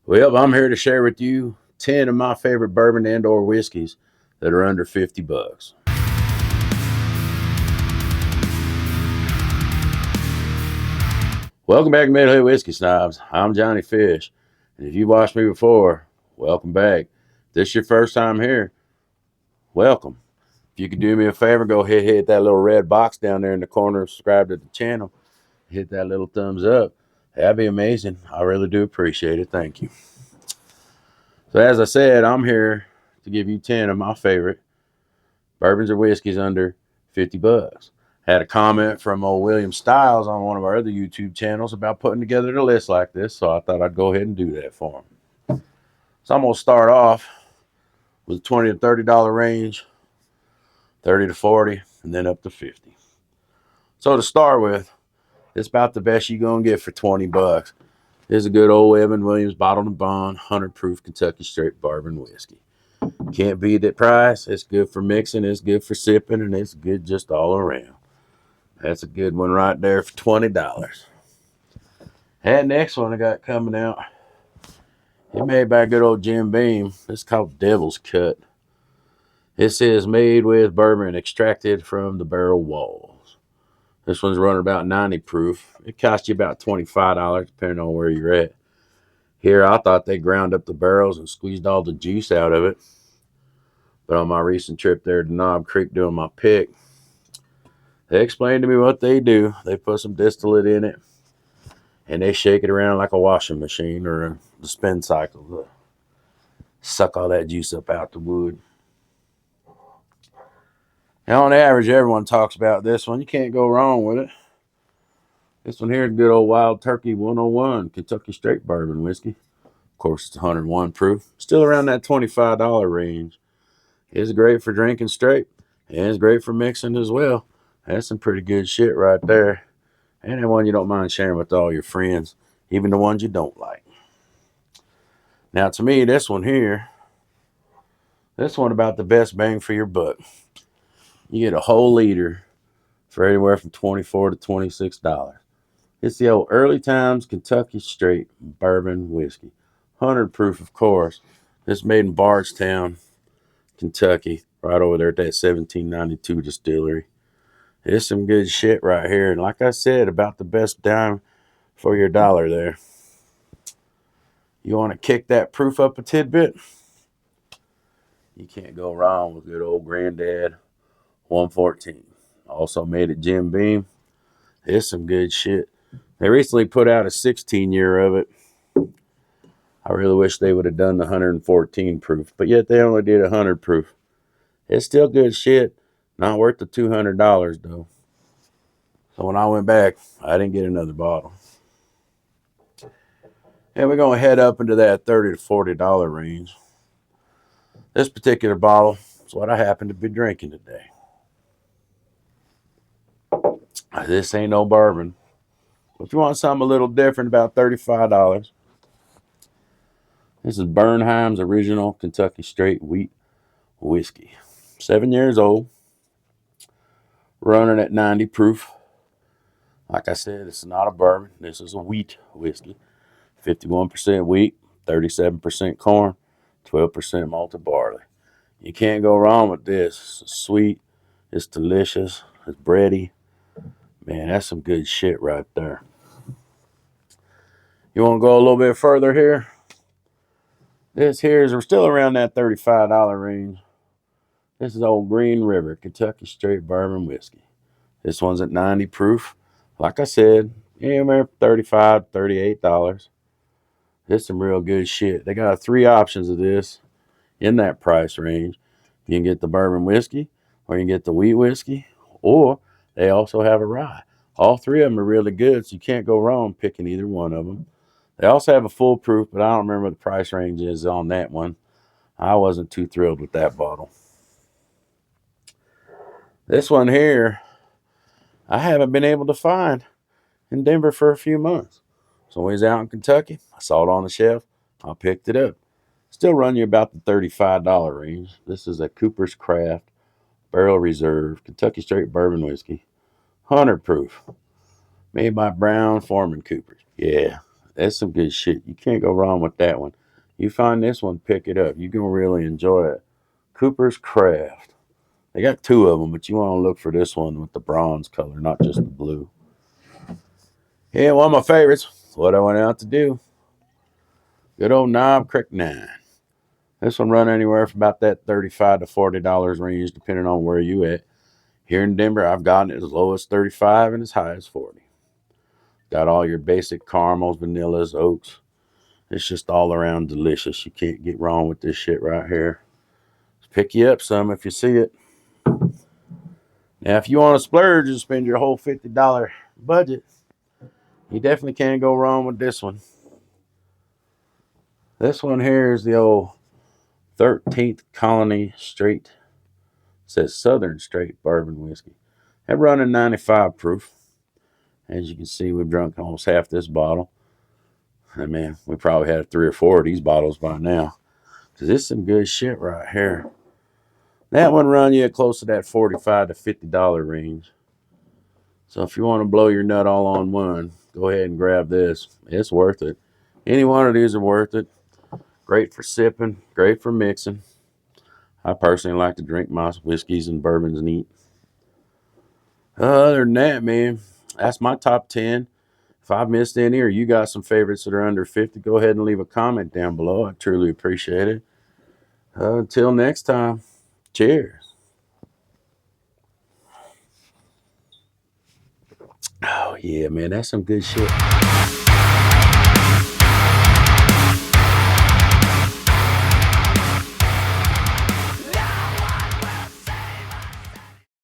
Well, I'm here to share with you 10 of my favorite bourbon and or whiskeys that are under 50 bucks. Welcome back to Midway Whiskey Snobs. I'm Johnny Fish. And if you've watched me before, welcome back. If this is your first time here, welcome. If you could do me a favor, go ahead and hit that little red box down there in the corner, subscribe to the channel, hit that little thumbs up. That'd be amazing. I really do appreciate it. Thank you. So as I said, I'm here to give you 10 of my favorite bourbons or whiskeys under 50 bucks. Had a comment from old William Stiles on one of our other YouTube channels about putting together a list like this, so I thought I'd go ahead and do that for him. So I'm going to start off with $20 to $30 range, 30 to 40, and then up to 50. So to start with, it's about the best you're going to get for 20 bucks. This is a good old Evan Williams bottled and bond 100 proof Kentucky straight bourbon whiskey. Can't beat that price. It's good for mixing, it's good for sipping, and it's good just all around. That's a good one right there for $20. That next one I got coming out, it made by good old Jim Beam. It's called Devil's Cut. It says made with bourbon extracted from the barrel walls. This one's running about 90 proof. It costs you about $25 depending on where you're at. Here I thought they ground up the barrels and squeezed all the juice out of it. But on my recent trip there to Knob Creek doing my pick, they explained to me what they do. They put some distillate in it, and they shake it around like a washing machine or a spin cycle to suck all that juice up out the wood. Now, on average, everyone talks about this one. You can't go wrong with it. This one here is good old Wild Turkey 101 Kentucky Straight Bourbon Whiskey. Of course, it's 101 proof. Still around that $25 range. It's great for drinking straight, and it's great for mixing as well. That's some pretty good shit right there. And that one you don't mind sharing with all your friends, even the ones you don't like. Now, to me, this one about the best bang for your buck. You get a whole liter for anywhere from $24 to $26. It's the old Early Times Kentucky Straight Bourbon Whiskey. 100 proof, of course. It's made in Bardstown, Kentucky, right over there at that 1792 distillery. It's some good shit right here. And like I said, about the best dime for your dollar there. You want to kick that proof up a tidbit? You can't go wrong with good old Granddad 114. Also made at Jim Beam. It's some good shit. They recently put out a 16-year of it. I really wish they would have done the 114 proof, but yet they only did 100 proof. It's still good shit. Not worth the $200 though. So when I went back, I didn't get another bottle. And we're going to head up into that $30 to $40 range. This particular bottle is what I happen to be drinking today. This ain't no bourbon. If you want something a little different, about $35. This is Bernheim's original Kentucky Straight Wheat Whiskey. 7 years old. Running at 90 proof. Like I said, this is not a bourbon. This is a wheat whiskey. 51% wheat, 37% corn, 12% malted barley. You can't go wrong with this. It's sweet. It's delicious. It's bready. Man, that's some good shit right there. You want to go a little bit further here? This here is, we're still around that $35 range. This is Old Green River Kentucky Straight Bourbon Whiskey. This one's at 90 proof. Like I said, anywhere $35, $38. This is some real good shit. They got 3 options of this in that price range. You can get the bourbon whiskey, or you can get the wheat whiskey, or they also have a rye. All 3 of them are really good, so you can't go wrong picking either one of them. They also have a full proof, but I don't remember what the price range is on that one. I wasn't too thrilled with that bottle. This one here, I haven't been able to find in Denver for a few months. So when I was out in Kentucky, I saw it on the shelf. I picked it up. Still run you about the $35 range. This is a Cooper's Craft Barrel Reserve Kentucky Straight Bourbon Whiskey. 100 proof. Made by Brown Foreman Coopers. Yeah, That's some good shit. You can't go wrong with that one. You find this one, pick it up. You're going to really enjoy it. Cooper's Craft. They got two of them, but you want to look for this one with the bronze color, not just the blue. Yeah, one of my favorites. What I went out to do. Good old Knob Creek 9. This one run anywhere from about that $35 to $40 range, depending on where you at. Here in Denver, I've gotten it as low as 35 and as high as 40. Got all your basic caramels, vanillas, oaks. It's just all around delicious. You can't get wrong with this shit right here. Just pick you up some if you see it. Now, if you want to splurge and spend your whole $50 budget, you definitely can't go wrong with this one. This one here is the old 13th Colony Straight. It says Southern Straight Bourbon Whiskey. That running 95 proof. As you can see, we've drunk almost half this bottle. And man, we probably had 3 or 4 of these bottles by now. Because this is some good shit right here. That one run you close to that $45 to $50 range. So if you want to blow your nut all on one, go ahead and grab this. It's worth it. Any one of these are worth it. Great for sipping, great for mixing. I personally like to drink my whiskeys and bourbons neat. Other than that, man, that's my top 10. If I've missed any or you got some favorites that are under 50, go ahead and leave a comment down below. I truly appreciate it. Until next time, cheers. Oh, yeah, man, that's some good shit.